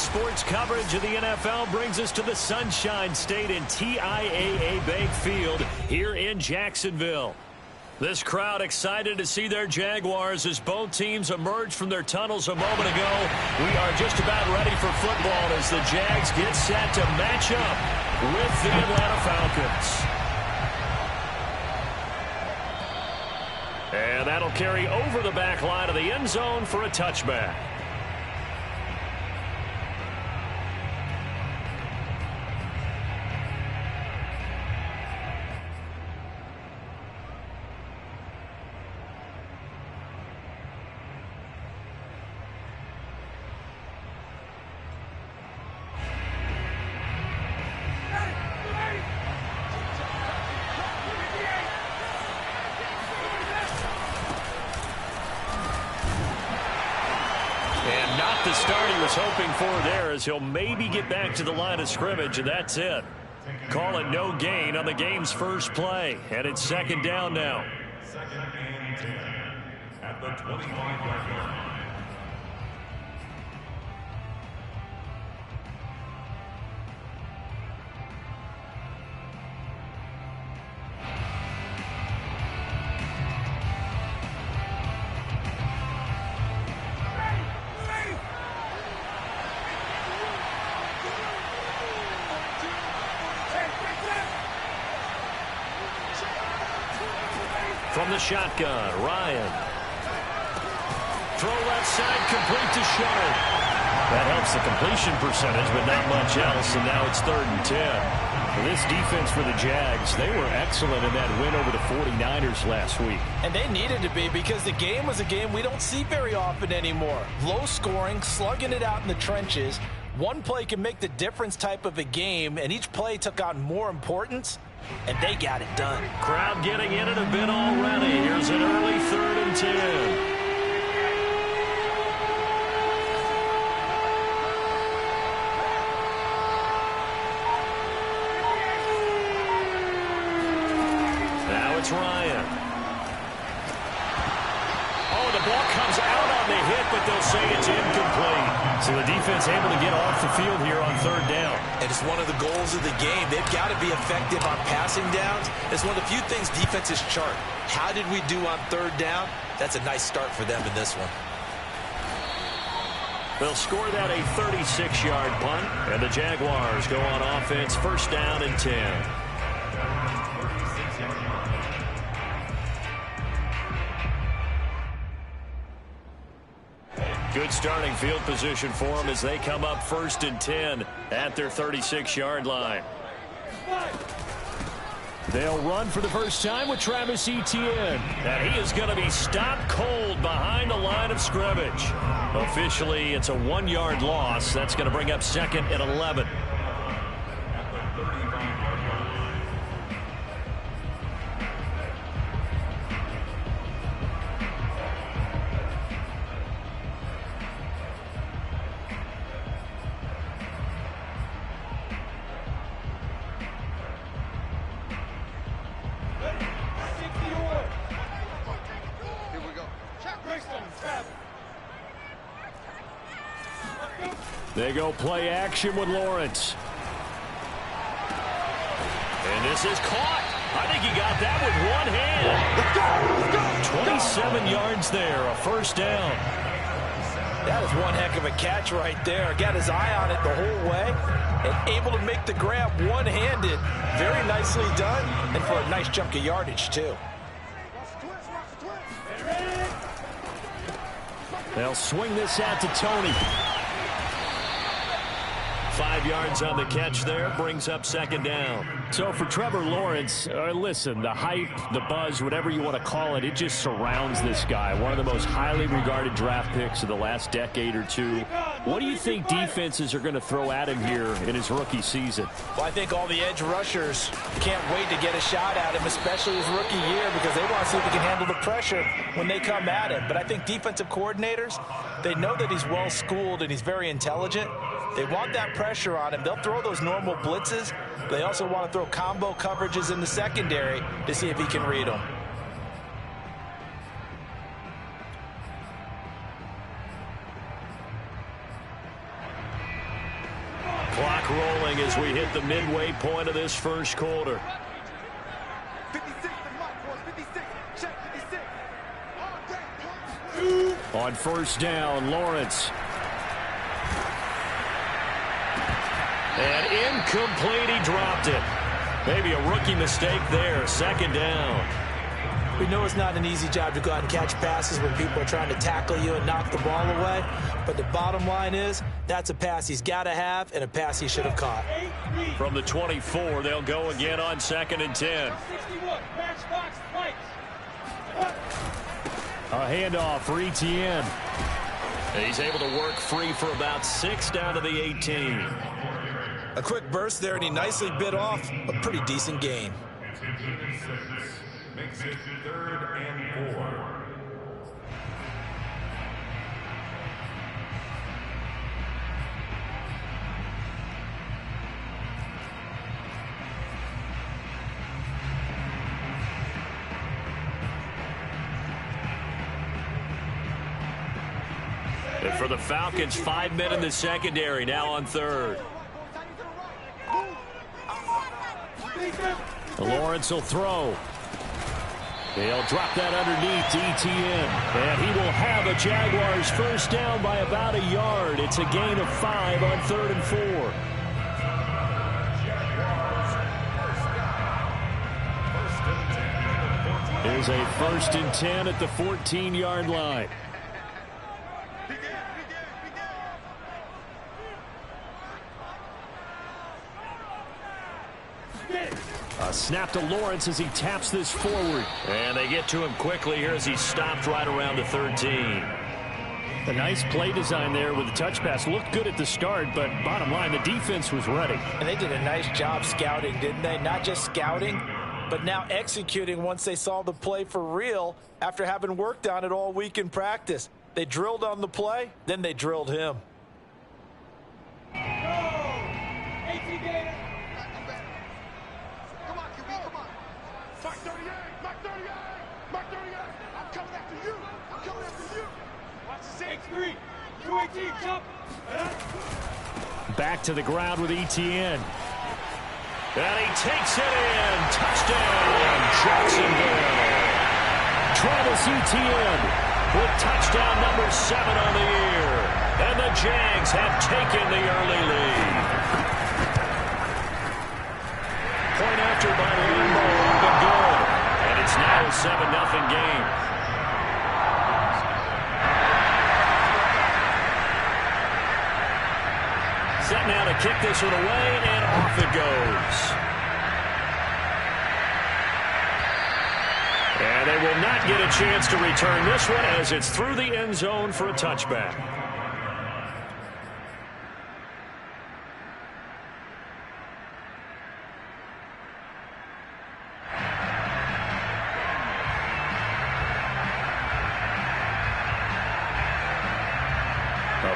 sports coverage of the NFL brings us to the Sunshine State and TIAA Bank Field here in Jacksonville. This crowd excited to see their Jaguars as both teams emerged from their tunnels a moment ago. We are just about ready for football as the Jags get set to match up with the Atlanta Falcons. And that'll carry over the back line of the end zone for a touchback. The start he was hoping for there as he'll maybe get back to the line of scrimmage, and that's it. Call it no gain on the game's first play, and it's second down now. Second and 10 at the 25-yard line. From the shotgun, Ryan. Throw left side, complete to Shutter. That helps the completion percentage, but not much else, and now it's 3rd and 10. This defense for the Jags, they were excellent in that win over the 49ers last week. And they needed to be because the game was a game we don't see very often anymore. Low scoring, slugging it out in the trenches. One play can make the difference type of a game, and each play took on more importance. And they got it done. Crowd getting in it a bit already. Here's an early 3rd and 10. Now it's Ryan. Oh, the ball comes out on the hit, but they'll say it's incomplete. So the defense able to get off the field here on 3rd down. And it's one of the goals of the game. They've got to be effective on passing downs. It's one of the few things defenses chart. How did we do on 3rd down? That's a nice start for them in this one. They'll score that a 36-yard punt, and the Jaguars go on offense, 1st down and 10. Good starting field position for them as they come up 1st and 10 at their 36-yard line. They'll run for the first time with Travis Etienne. And he is going to be stopped cold behind the line of scrimmage. Officially, it's a 1-yard loss. That's going to bring up 2nd and 11. They go play action with Lawrence. And this is caught. I think he got that with one hand. 27 yards there, a 1st down. That is one heck of a catch right there. Got his eye on it the whole way and able to make the grab one-handed. Very nicely done, and for a nice chunk of yardage, too. They'll swing this out to Tony. 5 yards on the catch there, brings up 2nd down. So for Trevor Lawrence, listen, the hype, the buzz, whatever you want to call it, it just surrounds this guy. One of the most highly regarded draft picks of the last decade or two. What do you think defenses are going to throw at him here in his rookie season? Well, I think all the edge rushers can't wait to get a shot at him, especially his rookie year, because they want to see if he can handle the pressure when they come at him. But I think defensive coordinators, they know that he's well-schooled and he's very intelligent. They want that pressure on him. They'll throw those normal blitzes. They also want to throw combo coverages in the secondary to see if he can read them. Clock rolling as we hit the midway point of this first quarter. 56, check 56. On first down, Lawrence. And incomplete, he dropped it. Maybe a rookie mistake there, second down. We know it's not an easy job to go out and catch passes when people are trying to tackle you and knock the ball away. But the bottom line is, that's a pass he's got to have and a pass he should have caught. From the 24, they'll go again on 2nd and 10. A handoff for Etienne. He's able to work free for about 6 down to the 18. A quick burst there, and he nicely bit off a pretty decent gain. Makes it 3rd and 4. And for the Falcons, 5 men in the secondary, now on 3rd. Lawrence will throw. They'll drop that underneath to Etienne. And he will have a Jaguars first down by about a yard. It's a gain of 5 on 3rd and 4. Here's a 1st and 10 at the 14-yard line. A snap to Lawrence as he taps this forward. And they get to him quickly here as he's stopped right around the 13. A nice play design there with the touch pass. Looked good at the start, but bottom line, the defense was ready. And they did a nice job scouting, didn't they? Not just scouting, but now executing once they saw the play for real after having worked on it all week in practice. They drilled on the play, then they drilled him. Back to the ground with Etienne. And he takes it in. Touchdown, Jacksonville. Travis Etienne with touchdown number 7 on the year. And the Jags have taken the early lead. Point after by Lambo up and good. And it's now a 7-0 game. Set now to kick this one away, and off it goes. And they will not get a chance to return this one as it's through the end zone for a touchback.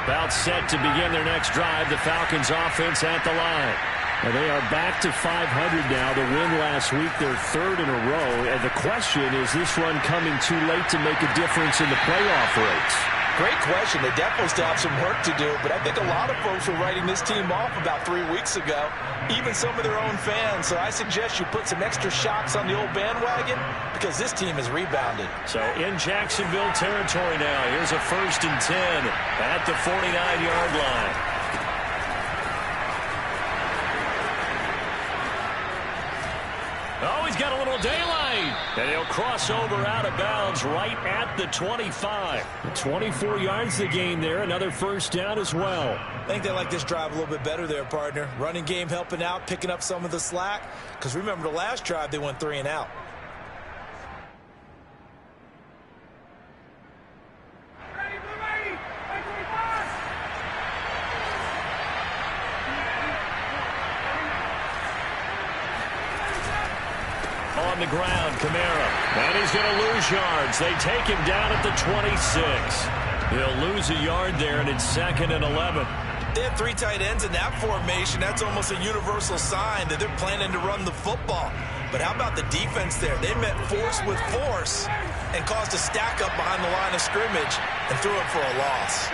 About set to begin their next drive. The Falcons offense at the line. And they are back to 500 now. The win last week, their 3rd in a row. And the question, is this run coming too late to make a difference in the playoff race? Great question. They definitely still have some work to do, but I think a lot of folks were writing this team off about 3 weeks ago, even some of their own fans. So I suggest you put some extra shocks on the old bandwagon because this team has rebounded. So in Jacksonville territory now, here's a 1st and 10 at the 49-yard line. Oh, he's got a little daylight. And he'll cross over out of bounds right at the 25. 24 yards the gain there. Another first down as well. I think they like this drive a little bit better there, partner. Running game helping out, picking up some of the slack. Because remember the last drive, they went 3 and out. On the ground, Kamara. And he's going to lose yards. They take him down at the 26. He'll lose a yard there, and it's 2nd and 11. They have 3 tight ends in that formation. That's almost a universal sign that they're planning to run the football. But how about the defense there? They met force with force and caused a stack up behind the line of scrimmage and threw it for a loss.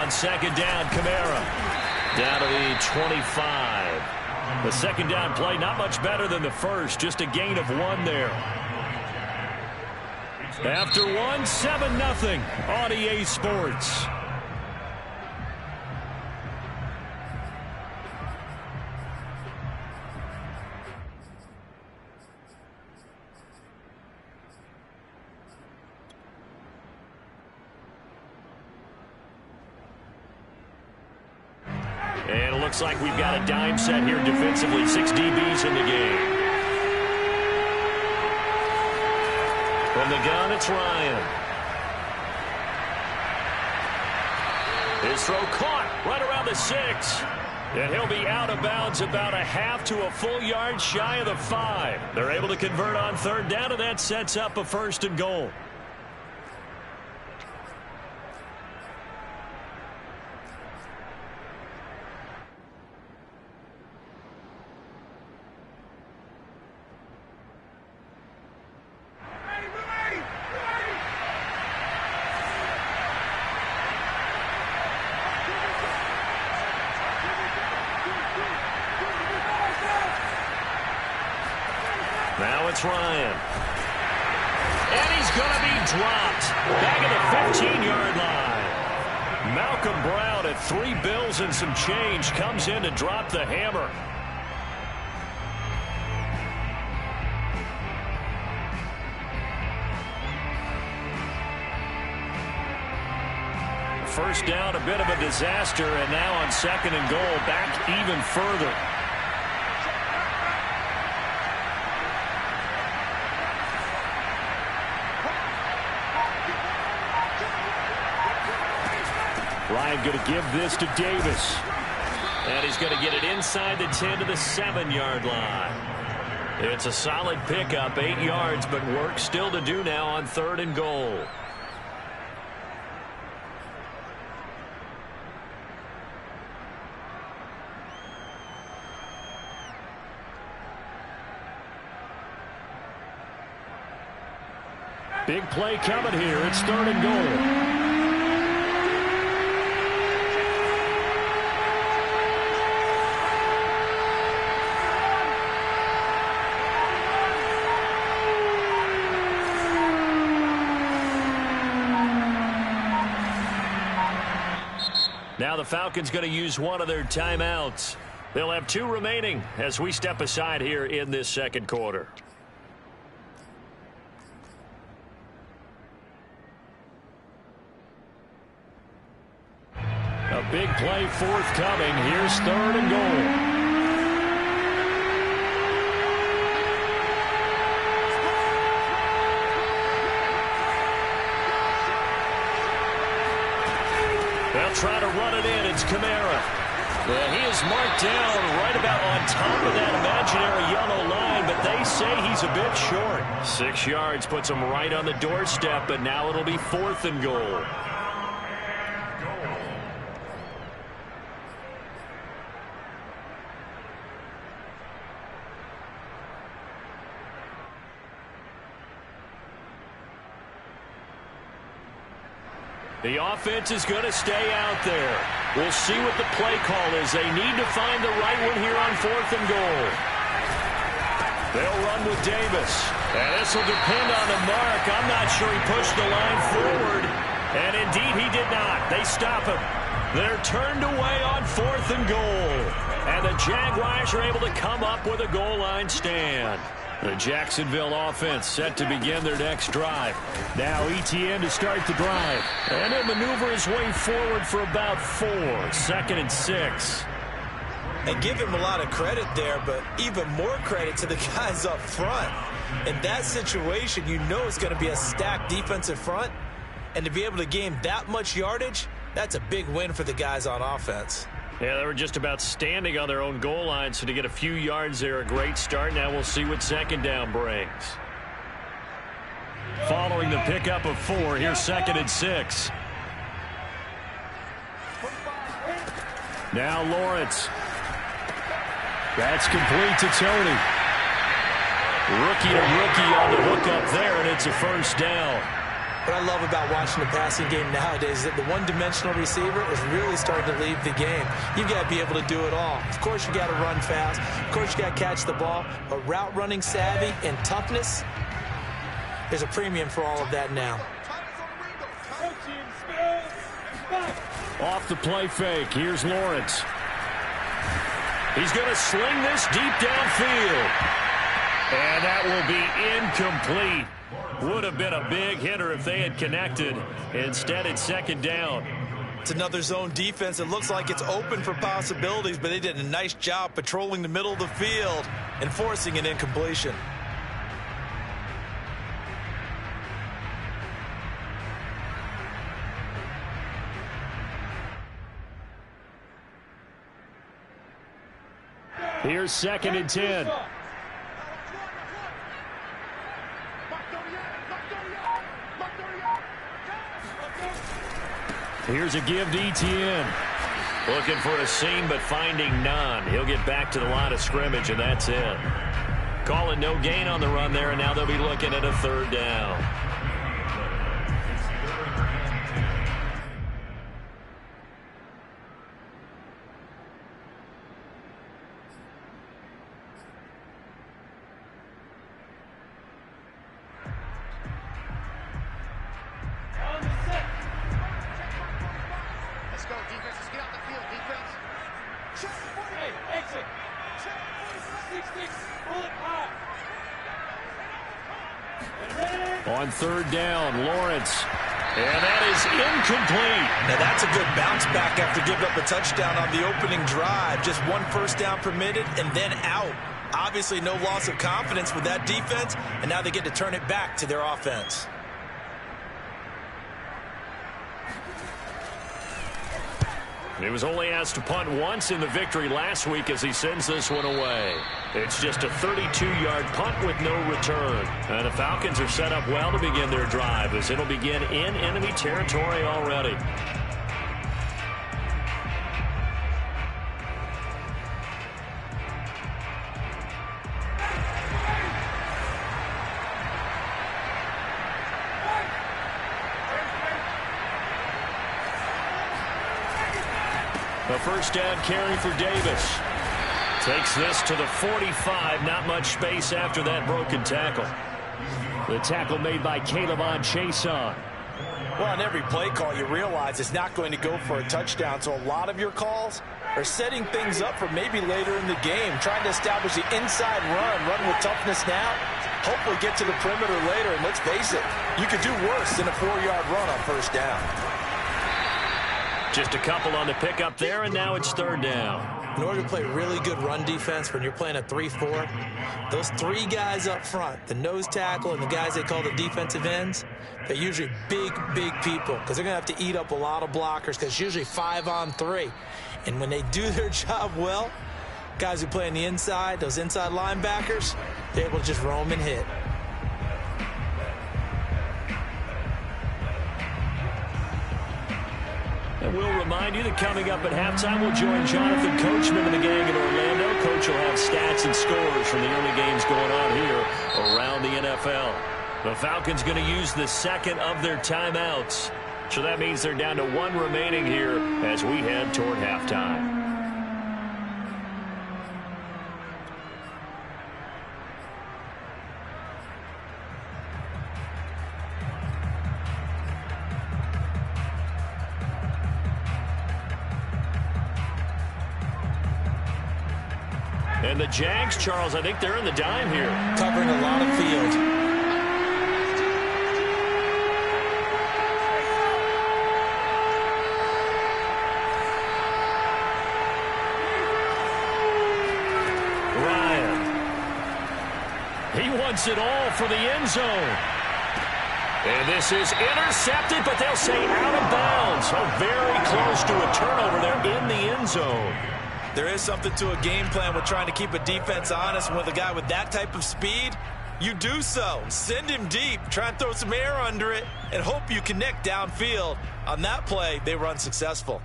On on second down, Kamara. Down to the 25. The second down play not much better than the first. Just a gain of 1 there. After 1, 7-0 on EA Sports. And it looks like we've got a dime set here defensively. 6 DBs in the game. From the gun, it's Ryan. His throw caught right around the 6. And he'll be out of bounds about a half to a full yard shy of the 5. They're able to convert on third down, and that sets up a 1st and goal. Now it's Ryan. And he's going to be dropped. Back at the 15-yard line. Malcolm Brown at $3 bills and some change comes in to drop the hammer. First down, a bit of a disaster, and now on 2nd and goal, back even further. Ryan going to give this to Davis. And he's going to get it inside the 10 to the 7-yard line. It's a solid pickup, 8 yards, but work still to do now on 3rd and goal. Big play coming here. It's 3rd and goal. Now the Falcons going to use one of their timeouts. They'll have 2 remaining as we step aside here in this 2nd quarter. A big play forthcoming. Here's 3rd and goal. They'll try to run it in. It's Kamara. And he is marked down right about on top of that imaginary yellow line, but they say he's a bit short. 6 yards puts him right on the doorstep, but now it'll be 4th and goal. The offense is going to stay out there. We'll see what the play call is. They need to find the right one here on 4th and goal. They'll run with Davis. And this will depend on the mark. I'm not sure he pushed the line forward. And indeed he did not. They stop him. They're turned away on 4th and goal. And the Jaguars are able to come up with a goal line stand. The Jacksonville offense set to begin their next drive. Now Etienne to start the drive. And he'll maneuver his way forward for about 4. 2nd and 6. And give him a lot of credit there, but even more credit to the guys up front. In that situation, you know it's going to be a stacked defensive front. And to be able to gain that much yardage, that's a big win for the guys on offense. Yeah, they were just about standing on their own goal line, so to get a few yards there, a great start. Now we'll see what 2nd down brings. Following the pickup of 4, here's 2nd and 6. Now Lawrence. That's complete to Tony. Rookie to rookie on the hook up there, and it's a 1st down. What I love about watching the passing game nowadays is that the one-dimensional receiver is really starting to leave the game. You've got to be able to do it all. Of course, you got to run fast. Of course, you got to catch the ball. But route running savvy and toughness, there's a premium for all of that now. Off the play fake, here's Lawrence. He's going to sling this deep downfield. And that will be incomplete. Would have been a big hitter if they had connected. Instead, it's second down. It's another zone defense. It looks like it's open for possibilities, but they did a nice job patrolling the middle of the field and forcing an incompletion. Here's 2nd and 10. Here's a give to Etienne. Looking for a seam, but finding none. He'll get back to the line of scrimmage, and that's it. Calling no gain on the run there, and now they'll be looking at a 3rd down. On 3rd down, Lawrence. And that is incomplete. Now that's a good bounce back after giving up a touchdown on the opening drive. Just 1 first down permitted and then out. Obviously no loss of confidence with that defense, and now they get to turn it back to their offense. He was only asked to punt once in the victory last week as he sends this one away. It's just a 32-yard punt with no return. And the Falcons are set up well to begin their drive as it'll begin in enemy territory already. A first down carry for Davis. Takes this to the 45. Not much space after that broken tackle. The tackle made by Calebon Chason. Well, on every play call, you realize it's not going to go for a touchdown. So a lot of your calls are setting things up for maybe later in the game, trying to establish the inside run with toughness now, hopefully get to the perimeter later. And let's face it, you could do worse than a 4-yard run on first down. Just a couple on the pickup there, and now it's 3rd down. In order to play really good run defense when you're playing a 3-4, those 3 guys up front, the nose tackle and the guys they call the defensive ends, they're usually big people because they're going to have to eat up a lot of blockers because it's usually 5 on 3. And when they do their job well, guys who play on the inside, those inside linebackers, they're able to just roam and hit. And we'll remind you that coming up at halftime, we'll join Jonathan Coachman and the gang in Orlando. Coach will have stats and scores from the early games going on here around the NFL. The Falcons going to use the 2nd of their timeouts. So that means they're down to 1 remaining here as we head toward halftime. And the Jags, Charles, I think they're in the dime here. Covering a lot of field. Ryan. He wants it all for the end zone. And this is intercepted, but they'll say out of bounds. So very close to a turnover there in the end zone. There is something to a game plan with trying to keep a defense honest. With a guy with that type of speed, you do so. Send him deep, try and throw some air under it, and hope you connect downfield. On that play, they were unsuccessful.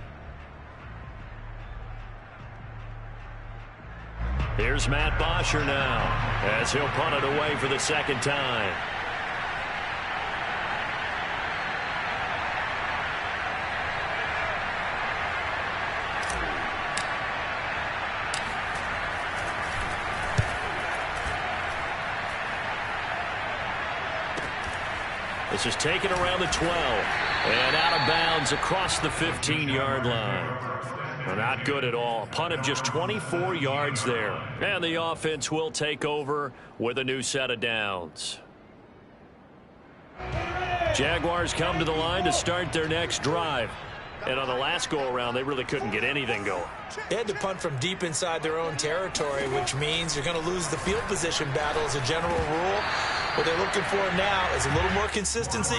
Here's Matt Bosher now as he'll punt it away for the 2nd time. This is taken around the 12 and out of bounds across the 15-yard line. Well, not good at all. Punt of just 24 yards there. And the offense will take over with a new set of downs. Jaguars come to the line to start their next drive. And on the last go-around, they really couldn't get anything going. They had to punt from deep inside their own territory, which means you're going to lose the field position battle as a general rule. What they're looking for now is a little more consistency,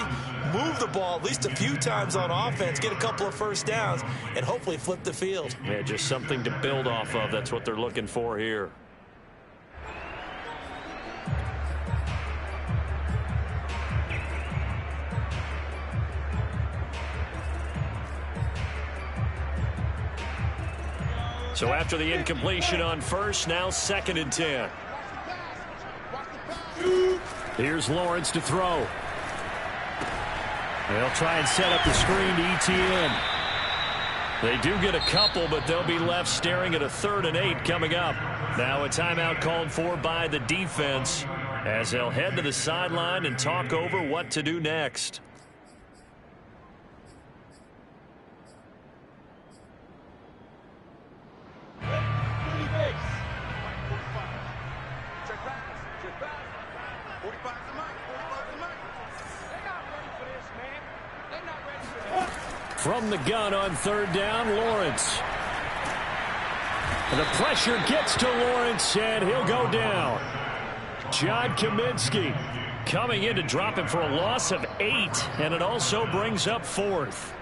move the ball at least a few times on offense, get a couple of first downs, and hopefully flip the field. Yeah, just something to build off of. That's what they're looking for here. So after the incompletion on first, now 2nd and 10. Here's Lawrence to throw. They'll try and set up the screen to ETN. They do get a couple, but they'll be left staring at a 3rd and 8 coming up. Now a timeout called for by the defense as they'll head to the sideline and talk over what to do next. From the gun on 3rd down, Lawrence. The pressure gets to Lawrence, and he'll go down. John Kaminsky coming in to drop him for a loss of 8, and it also brings up 4th.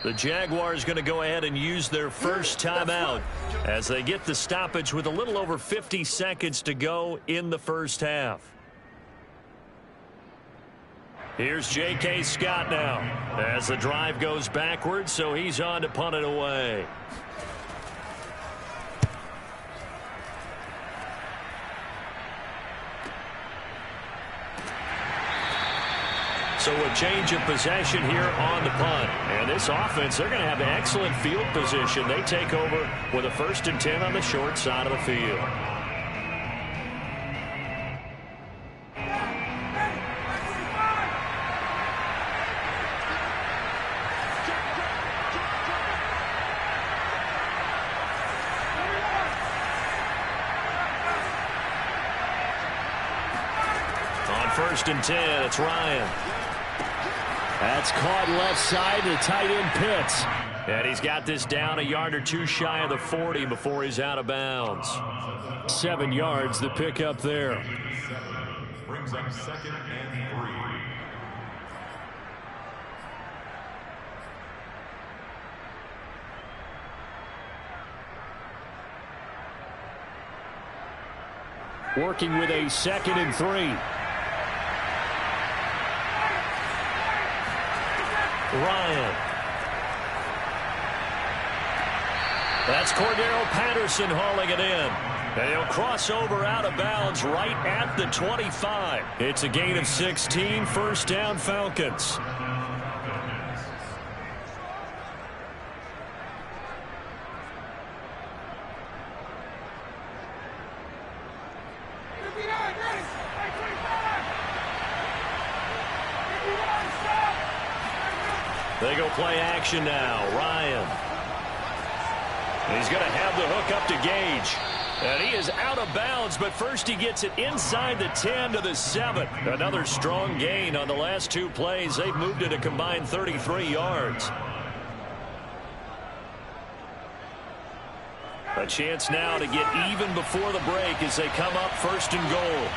The Jaguars going to go ahead and use their first timeout as they get the stoppage with a little over 50 seconds to go in the first half. Here's J.K. Scott now as the drive goes backwards, so he's on to punt it away. So a change of possession here on the punt. And this offense, they're going to have excellent field position. They take over with a 1st and 10 on the short side of the field. On 1st and 10, it's Ryan. That's caught left side to tight end Pitts. And he's got this down a yard or two shy of the 40 before he's out of bounds. 7 yards, the pickup there. Brings up 2nd and 3. Working with a 2nd and 3. Ryan. That's Cordero Patterson hauling it in. And he'll cross over out of bounds right at the 25. It's a gain of 16, 1st down Falcons. They go play action now. Ryan. He's going to have the hook up to Gage. And he is out of bounds, but first he gets it inside the 10 to the 7. Another strong gain on the last 2 plays. They've moved it a combined 33 yards. A chance now to get even before the break as they come up 1st and goal.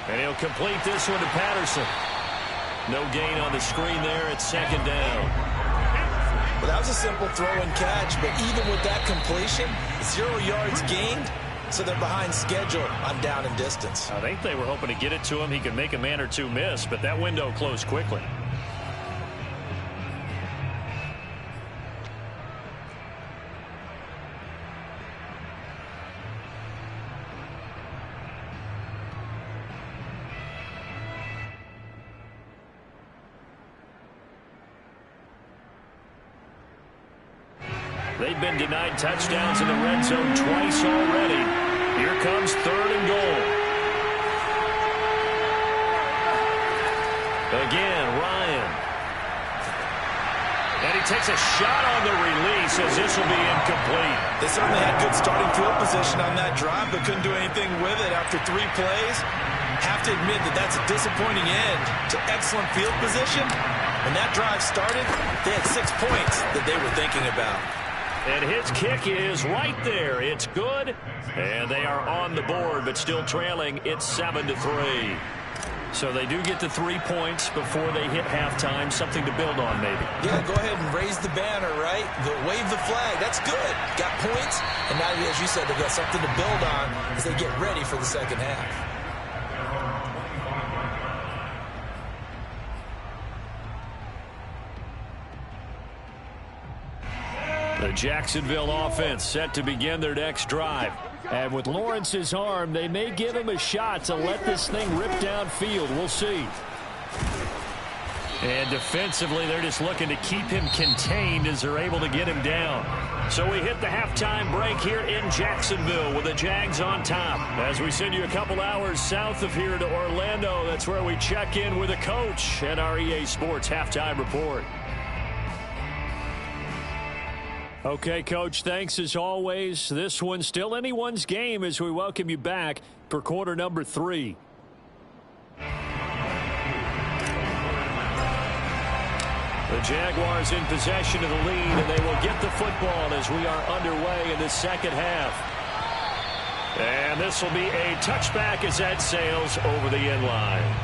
And he'll complete this one to Patterson. No gain on the screen there at second down. Well, that was a simple throw and catch, but even with that completion, 0 yards gained, so they're behind schedule on down and distance. I think they were hoping to get it to him. He could make a man or two miss, but that window closed quickly. They've been denied touchdowns in the red zone twice already. Here comes 3rd and goal. Again, Ryan. And he takes a shot on the release as this will be incomplete. They certainly had good starting field position on that drive, but couldn't do anything with it after 3 plays. Have to admit that that's a disappointing end to excellent field position. When that drive started, they had 6 points that they were thinking about. And his kick is right there. It's good. And they are on the board, but still trailing. It's 7-3. So they do get to 3 points before they hit halftime. Something to build on, maybe. Yeah, go ahead and raise the banner, right? Wave the flag. That's good. Got points. And now, as you said, they've got something to build on as they get ready for the second half. The Jacksonville offense set to begin their next drive. And with Lawrence's arm, they may give him a shot to let this thing rip downfield. We'll see. And defensively, they're just looking to keep him contained as they're able to get him down. So we hit the halftime break here in Jacksonville with the Jags on top. As we send you a couple hours south of here to Orlando, that's where we check in with the coach at our EA Sports Halftime Report. Okay, Coach, thanks as always. This one's still anyone's game as we welcome you back for quarter number 3. The Jaguars in possession of the lead, and they will get the football as we are underway in the second half. And this will be a touchback as that sails over the end line.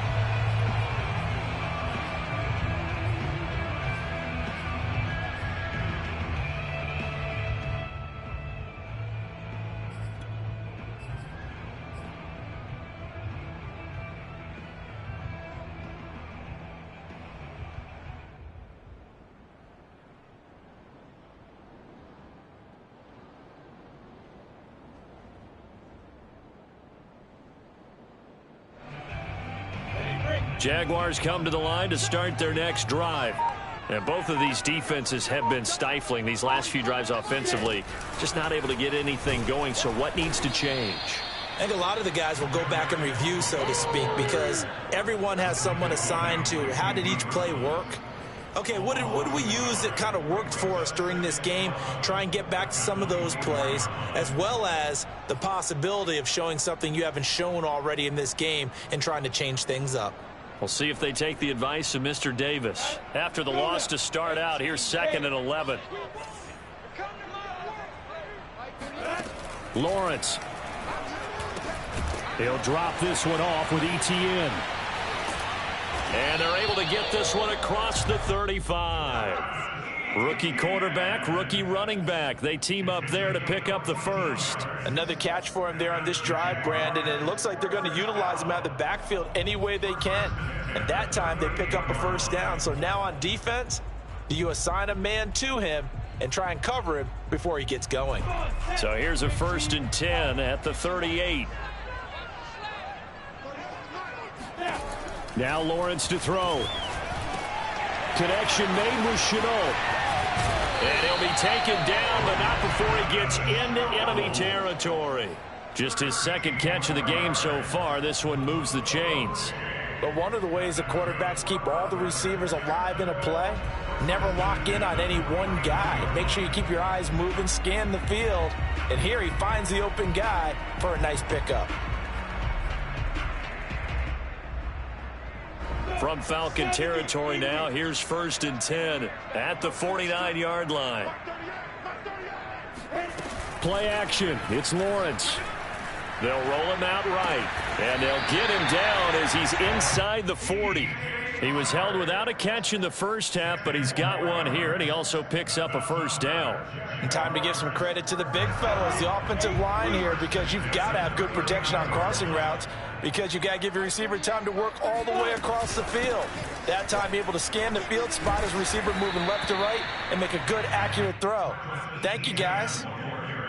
Jaguars come to the line to start their next drive. And both of these defenses have been stifling these last few drives offensively. Just not able to get anything going. So what needs to change? I think a lot of the guys will go back and review, so to speak, because everyone has someone assigned to how did each play work. Okay, what did we use that kind of worked for us during this game? Try and get back to some of those plays, as well as the possibility of showing something you haven't shown already in this game and trying to change things up. We'll see if they take the advice of Mr. Davis. After the loss to start out, here's 2nd and 11. Lawrence. He'll drop this one off with ETN. And they're able to get this one across the 35. Rookie quarterback, rookie running back. They team up there to pick up the first. Another catch for him there on this drive, Brandon. And it looks like they're going to utilize him out of the backfield any way they can. And that time they pick up a first down. So now on defense, do you assign a man to him and try and cover him before he gets going? So here's a 1st and 10 at the 38. Now Lawrence to throw. Connection made with Chenault. And he'll be taken down, but not before he gets into enemy territory. Just his 2nd catch of the game so far. This one moves the chains. But one of the ways the quarterbacks keep all the receivers alive in a play, never lock in on any one guy. Make sure you keep your eyes moving, scan the field. And here he finds the open guy for a nice pickup. From Falcon territory now, here's 1st and 10 at the 49-yard line. Play action. It's Lawrence. They'll roll him out right, and they'll get him down as he's inside the 40. He was held without a catch in the first half, but he's got one here, and he also picks up a first down. And time to give some credit to the big fellas, the offensive line here, because you've got to have good protection on crossing routes, because you've got to give your receiver time to work all the way across the field. That time, be able to scan the field, spot his receiver moving left to right, and make a good, accurate throw. Thank you, guys.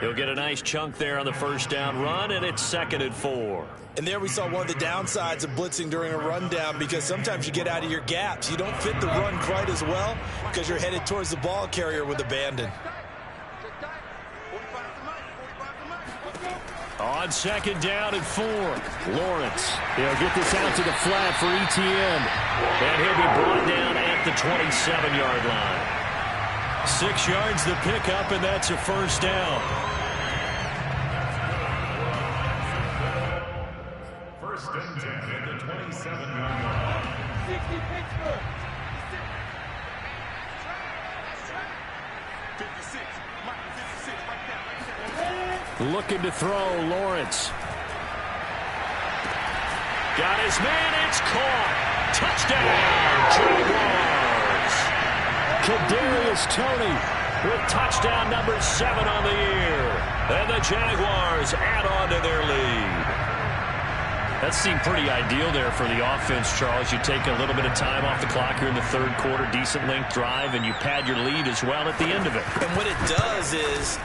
He'll get a nice chunk there on the first down run, and it's 2nd and 4. And there we saw one of the downsides of blitzing during a rundown, because sometimes you get out of your gaps. You don't fit the run quite as well because you're headed towards the ball carrier with abandon. On 2nd down and 4, Lawrence. He'll get this out to the flat for ETN, and he'll be brought down at the 27-yard line. 6 yards the pickup, and that's a first down. First and 10 at the 27-yard line. 60 Pittsburgh. 56. Mike, 56. Right there. Looking to throw, Lawrence. Got his man, it's caught. Touchdown, Jaguars. Kadarius Toney with touchdown number 7 on the year. And the Jaguars add on to their lead. That seemed pretty ideal there for the offense, Charles. You take a little bit of time off the clock here in the third quarter, decent length drive, and you pad your lead as well at the end of it. And what it does is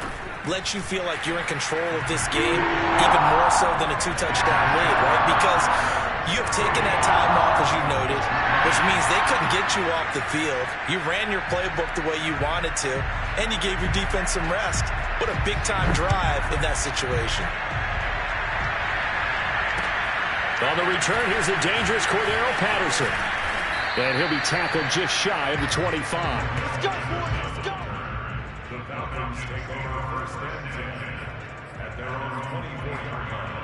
let you feel like you're in control of this game even more so than a 2-touchdown lead, right? Because you have taken that time off, as you noted, which means they couldn't get you off the field. You ran your playbook the way you wanted to, and you gave your defense some rest. What a big-time drive in that situation. On the return, here's a dangerous Cordero Patterson. And he'll be tackled just shy of the 25. Let's go, boys. Let's go. The Falcons take over first and 10 at their own 24-yard line.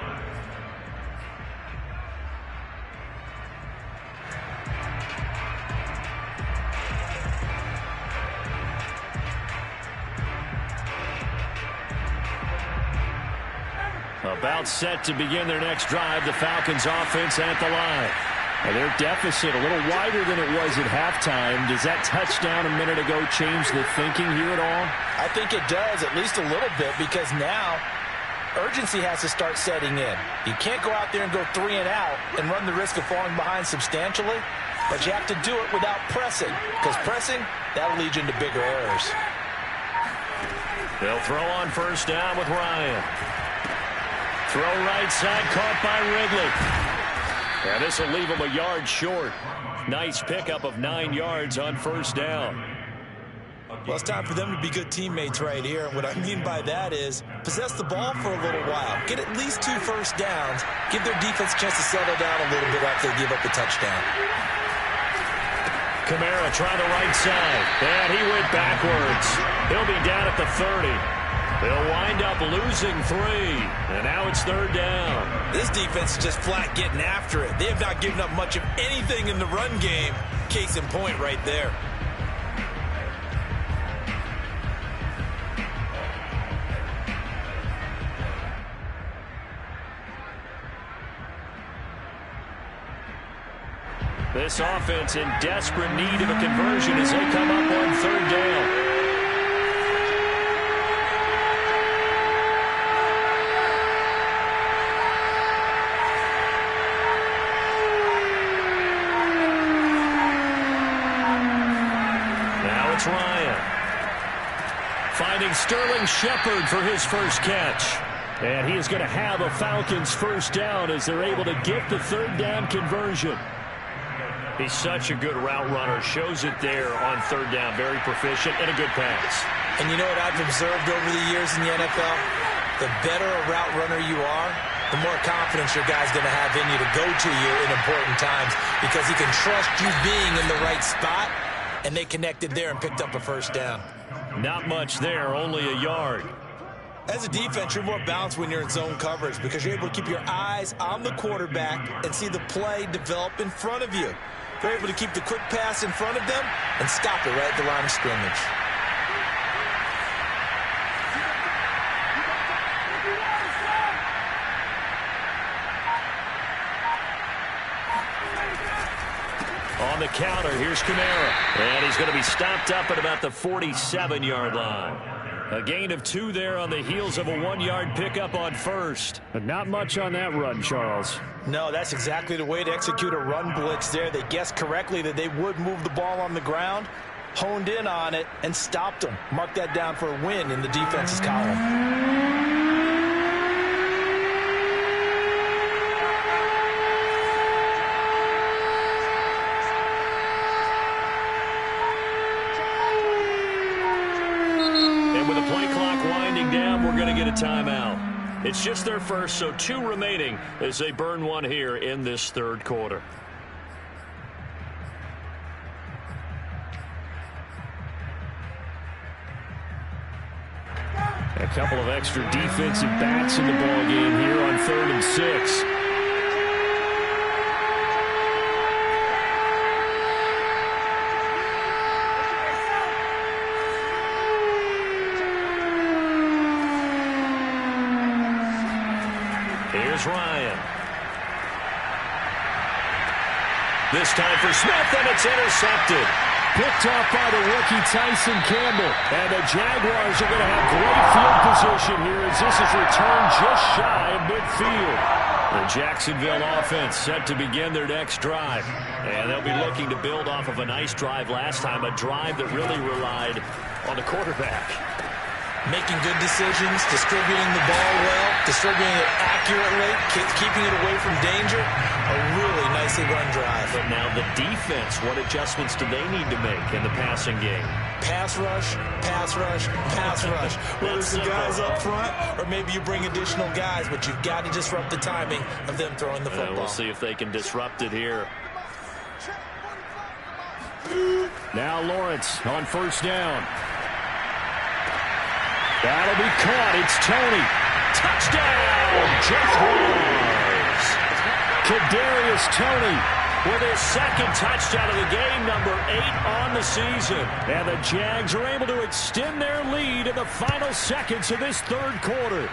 About set to begin their next drive, the Falcons offense at the line. And their deficit a little wider than it was at halftime. Does that touchdown a minute ago change the thinking here at all? I think it does, at least a little bit, because now urgency has to start setting in. You can't go out there and go 3 and out and run the risk of falling behind substantially, but you have to do it without pressing, because pressing, that'll lead you into bigger errors. They'll throw on first down with Ryan. Throw right side, caught by Ridley. And this will leave him a yard short. Nice pickup of 9 yards on first down. Well, it's time for them to be good teammates right here. And what I mean by that is possess the ball for a little while. Get at least 2 first downs. Give their defense a chance to settle down a little bit after they give up the touchdown. Kamara trying the right side. And he went backwards. He'll be down at the 30. They'll wind up losing 3. And now it's third down. This defense is just flat getting after it. They have not given up much of anything in the run game. Case in point right there. This offense in desperate need of a conversion as they come up on third down. Now it's Ryan. Finding Sterling Shepard for his first catch. And he is going to have a Falcons first down as they're able to get the third down conversion. He's such a good route runner. Shows it there on third down. Very proficient and a good pass. And you know what I've observed over the years in the NFL? The better a route runner you are, the more confidence your guy's going to have in you to go to you in important times because he can trust you being in the right spot, and they connected there and picked up a first down. Not much there, only a yard. As a defense, you're more balanced when you're in zone coverage because you're able to keep your eyes on the quarterback and see the play develop in front of you. They're able to keep the quick pass in front of them and stop it right at the line of scrimmage. on the counter. Here's Kamara. And he's going to be stopped up at about the 47-yard line. A gain of 2 there on the heels of a 1-yard pickup on first. But not much on that run, Charles. No, that's exactly the way to execute a run blitz there. They guessed correctly that they would move the ball on the ground, honed in on it, and stopped them. Mark that down for a win in the defense's column. We're going to get a timeout. It's just their first, so 2 remaining as they burn one here in this third quarter. A couple of extra defensive backs in the ball game here on 3rd and 6. Ryan. This time for Smith, and it's intercepted. Picked off by the rookie Tyson Campbell. And the Jaguars are going to have great field position here as this is returned just shy of midfield. The Jacksonville offense set to begin their next drive. And they'll be looking to build off of a nice drive last time, a drive that really relied on the quarterback. Making good decisions, distributing the ball well, distributing it accurately, keeping it away from danger. A really nicely run drive. But now the defense, what adjustments do they need to make in the passing game? Pass rush, pass rush, pass rush. Whether it's the guys up front or maybe you bring additional guys, but you've got to disrupt the timing of them throwing the football. We'll see if they can disrupt it here. Now Lawrence on 1st down. That'll be caught. It's Tony. Touchdown, Jaguars. Kadarius Toney with his 2nd touchdown of the game, number 8 on the season. And the Jags are able to extend their lead in the final seconds of this 3rd quarter.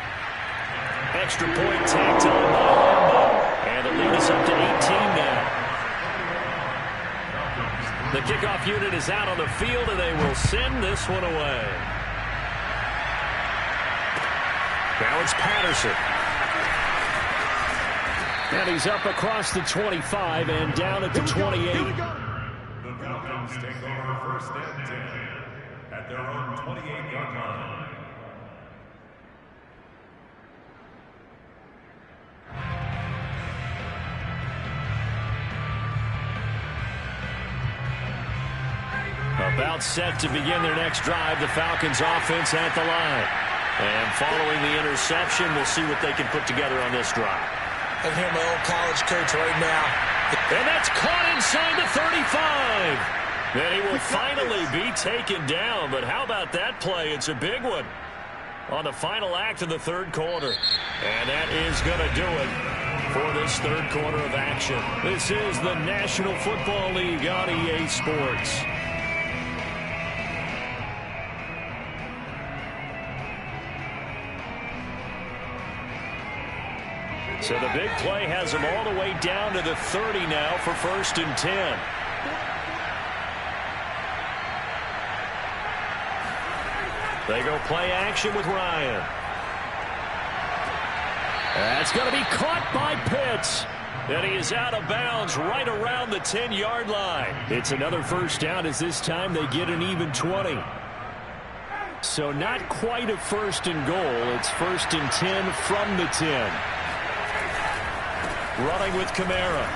Extra point tacked on by Lambo. And the lead is up to 18 now. The kickoff unit is out on the field, and they will send this one away. Now it's Patterson. And he's up across the 25 and down at the 28. The Falcons take over 1st and 10 at their own 28-yard line. About set to begin their next drive, the Falcons offense at the line. And following the interception, we'll see what they can put together on this drive. I can hear my old college coach right now. And that's caught inside the 35. Then he will finally be taken down. But how about that play? It's a big one on the final act of the 3rd quarter. And that is going to do it for this 3rd quarter of action. This is the National Football League on EA Sports. So the big play has them all the way down to the 30 now for 1st and 10. They go play action with Ryan. That's going to be caught by Pitts. And he is out of bounds right around the 10-yard line. It's another 1st down as this time they get an even 20. So not quite a 1st and goal. It's 1st and 10 from the 10. Running with Kamara.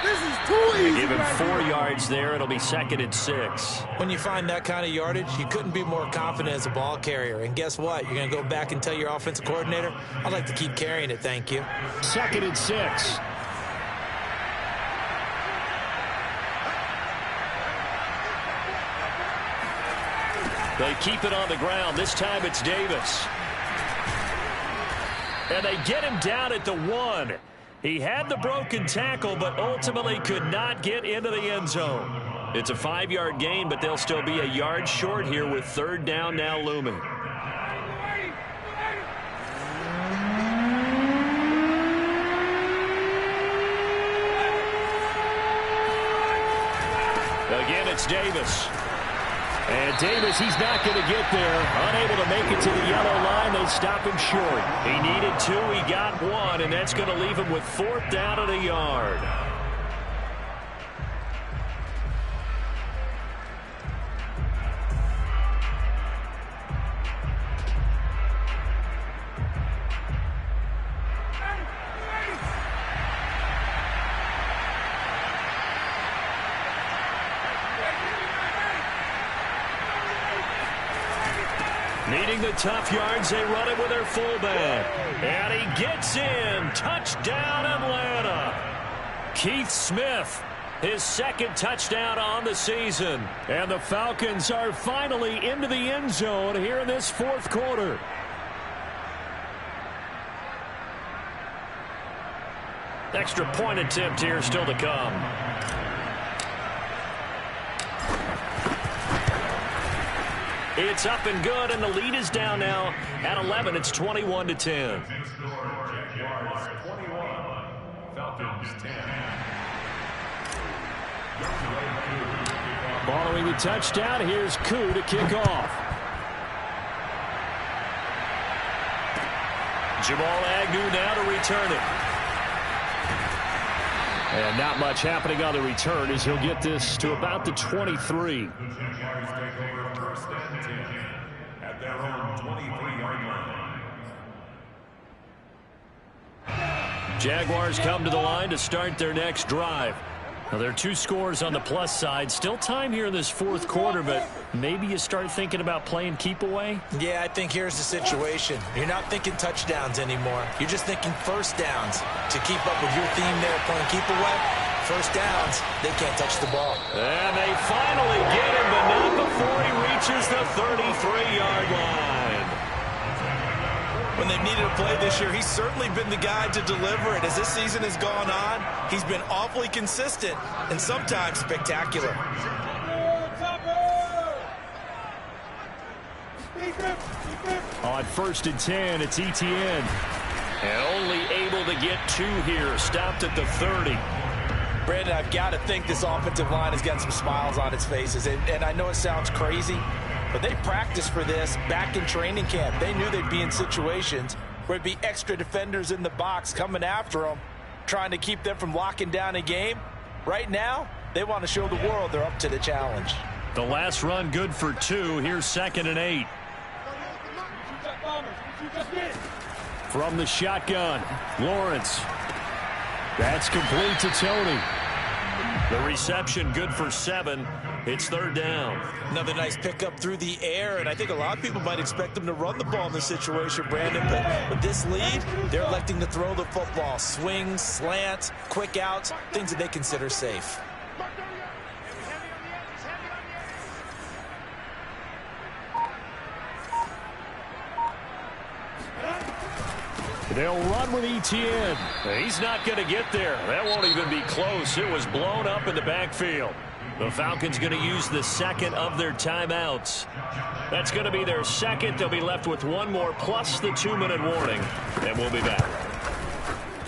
This is too easy. Give him 4 yards there. It'll be 2nd and 6. When you find that kind of yardage, you couldn't be more confident as a ball carrier. And guess what? You're going to go back and tell your offensive coordinator, I'd like to keep carrying it, thank you. 2nd and 6. They keep it on the ground. This time it's Davis. And they get him down at the 1. He had the broken tackle, but ultimately could not get into the end zone. It's a 5-yard gain, but they'll still be a yard short here with 3rd down now looming. it's Davis. And Davis, he's not going to get there. Unable to make it to the yellow line. They stop him short. He needed 2. He got 1, and that's going to leave him with 4th down at a yard. Needing the tough yards, they run it with their fullback. And he gets in. Touchdown, Atlanta. Keith Smith, his 2nd touchdown on the season. And the Falcons are finally into the end zone here in this 4th quarter. Extra point attempt here still to come. It's up and good, and the lead is down now at 11. It's 21-10. Following the touchdown, here's Koo to kick off. Jamal Agnew now to return it. And not much happening on the return as he'll get this to about the 23. At their own 23-yard line. Jaguars come to the line to start their next drive. Now, there are 2 scores on the plus side. Still time here in this 4th quarter, but maybe you start thinking about playing keep away? Yeah, I think here's the situation. You're not thinking touchdowns anymore. You're just thinking first downs. To keep up with your theme there, playing keep away, first downs, they can't touch the ball. And they finally get him, but not before he reaches the 33-yard line. When they've needed a play this year, he's certainly been the guy to deliver it. As this season has gone on, he's been awfully consistent and sometimes spectacular. On 1st and 10, it's Etienne. And only able to get 2 here. Stopped at the 30. Brandon, I've got to think this offensive line has got some smiles on its faces. And I know it sounds crazy, but they practiced for this back in training camp. They knew they'd be in situations where it'd be extra defenders in the box coming after them, trying to keep them from locking down a game. Right now, they want to show the world they're up to the challenge. The last run good for 2. Here's 2nd and 8. From the shotgun, Lawrence. That's complete to Tony. The reception good for 7. It's 3rd down. Another nice pickup through the air, and I think a lot of people might expect them to run the ball in this situation, Brandon, but with this lead, they're electing to throw the football. Swings, slants, quick outs, things that they consider safe. They'll run with Etienne. He's not going to get there. That won't even be close. It was blown up in the backfield. The Falcons going to use the 2nd of their timeouts. That's going to be their 2nd. They'll be left with 1 more plus the 2-minute warning. And we'll be back.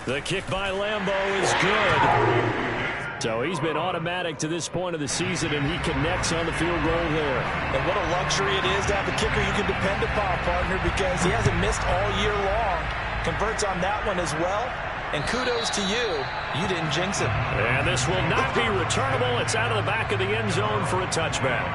The kick by Lambeau is good. So he's been automatic to this point of the season, and he connects on the field goal there. And what a luxury it is to have a kicker you can depend upon, partner, because he hasn't missed all year long. Converts on that one as well. And kudos to you. You didn't jinx it. And this will not be returnable. It's out of the back of the end zone for a touchback.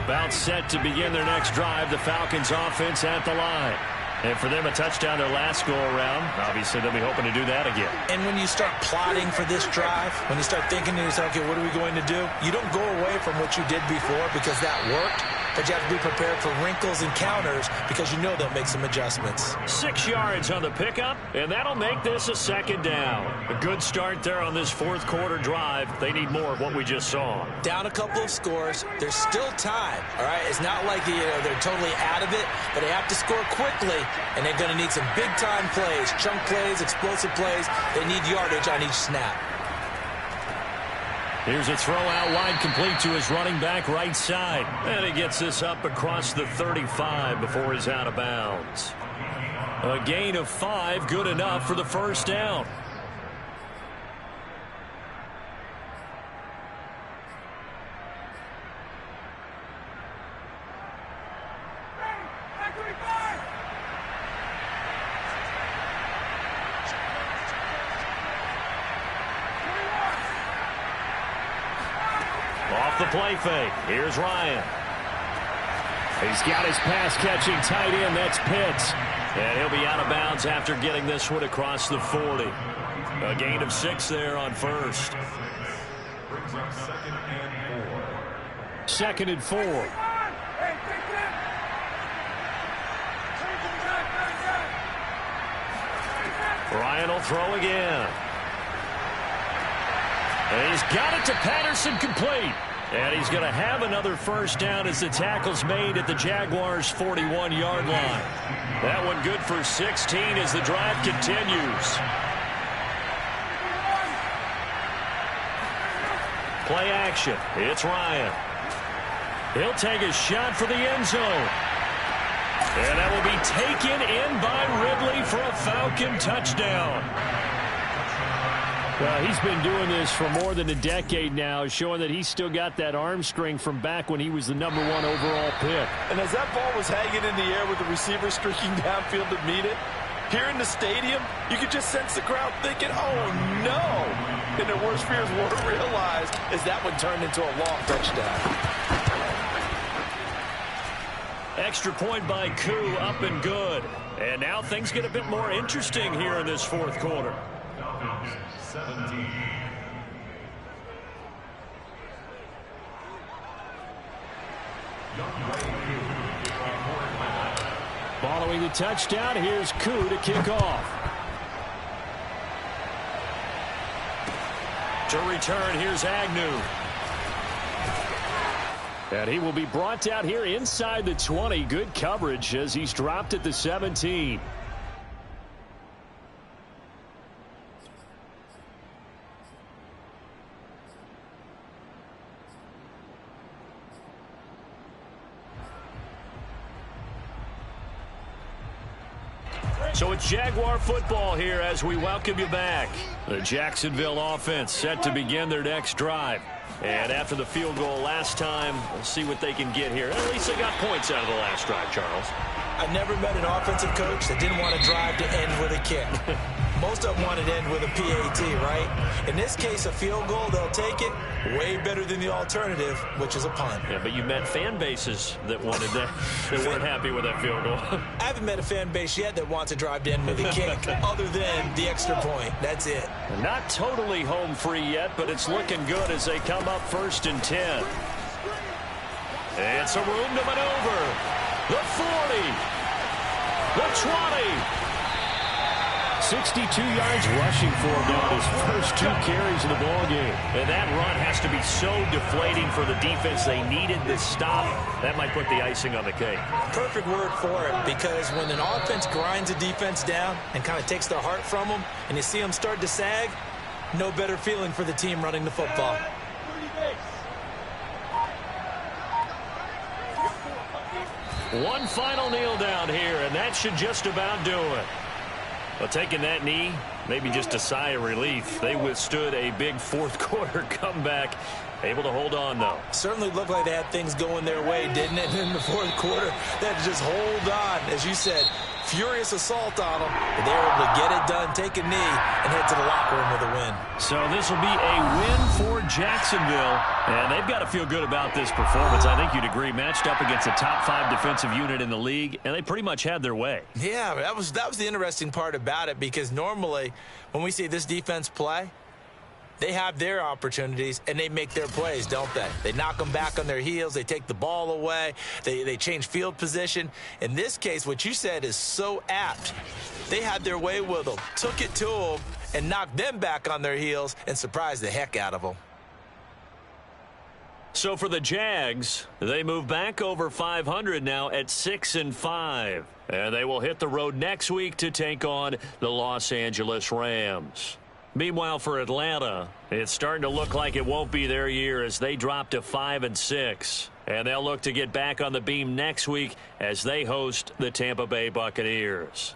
About set to begin their next drive. The Falcons offense at the line. And for them, a touchdown their last go-around. Obviously, they'll be hoping to do that again. And when you start plotting for this drive, when you start thinking to yourself, okay, what are we going to do? You don't go away from what you did before because that worked. But you have to be prepared for wrinkles and counters because you know they'll make some adjustments. 6 yards on the pickup, and that'll make this a 2nd down. A good start there on this 4th quarter drive. They need more of what we just saw. Down a couple of scores. There's still time, all right? It's not like they're totally out of it, but they have to score quickly, and they're going to need some big-time plays, chunk plays, explosive plays. They need yardage on each snap. Here's a throw out wide, complete to his running back right side. And he gets this up across the 35 before he's out of bounds. A gain of 5, good enough for the 1st down. the play fake. Here's Ryan. He's got his pass-catching tight end. That's Pitts. And he'll be out of bounds after getting this one across the 40. A gain of 6 there on first. Brings up 2nd and 4. 2nd and 4. Ryan will throw again. And he's got it to Patterson, complete. And he's going to have another first down as the tackle's made at the Jaguars' 41-yard line. That one good for 16 as the drive continues. Play action. It's Ryan. He'll take a shot for the end zone. And that will be taken in by Ridley for a Falcon touchdown. Well, he's been doing this for more than a decade now, showing that he's still got that arm strength from back when he was the #1 overall pick. And as that ball was hanging in the air with the receiver streaking downfield to meet it, here in the stadium, you could just sense the crowd thinking, oh, no. And their worst fears weren't realized as that one turned into a long touchdown. Extra point by Koo, up and good. And now things get a bit more interesting here in this fourth quarter. 17. Following the touchdown, here's Koo to kick off. To return, here's Agnew. And he will be brought down here inside the 20. Good coverage as he's dropped at the 17. So it's Jaguar football here as we welcome you back. The Jacksonville offense set to begin their next drive. And after the field goal last time, we'll see what they can get here. At least they got points out of the last drive, Charles. I never met an offensive coach that didn't want to drive to end with a kick. Most of them wanted to end with a PAT, right? In this case, a field goal, they'll take it. Way better than the alternative, which is a punt. Yeah, but you met fan bases that wanted that, that weren't happy with that field goal. I haven't met a fan base yet that wants to drive to end with a kick other than the extra point. That's it. Not totally home free yet, but it's looking good as they come up 1st and 10. It's a room to maneuver. The 40. The 20. 62 yards rushing for him now, his first 2 carries of the ball game. And that run has to be so deflating for the defense. They needed the stop. That might put the icing on the cake. Perfect word for it, because when an offense grinds a defense down and kind of takes their heart from them, and you see them start to sag, no better feeling for the team running the football. One final kneel down here, and that should just about do it. Well, taking that knee, maybe just a sigh of relief. They withstood a big fourth quarter comeback. Able to hold on, though. Certainly looked like they had things going their way, didn't it? In the fourth quarter, they had to just hold on. As you said, furious assault on them. But they were able to get it done, take a knee, and head to the locker room with a win. So this will be a win for Jacksonville. And they've got to feel good about this performance. I think you'd agree. Matched up against a top 5 defensive unit in the league, and they pretty much had their way. Yeah, that was the interesting part about it, because normally when we see this defense play, they have their opportunities, and they make their plays, don't they? They knock them back on their heels. They take the ball away. They change field position. In this case, what you said is so apt. They had their way with them, took it to them, and knocked them back on their heels and surprised the heck out of them. So for the Jags, they move back over 500 now at 6-5. And they will hit the road next week to take on the Los Angeles Rams. Meanwhile, for Atlanta, it's starting to look like it won't be their year as they drop to 5-6. And they'll look to get back on the beam next week as they host the Tampa Bay Buccaneers.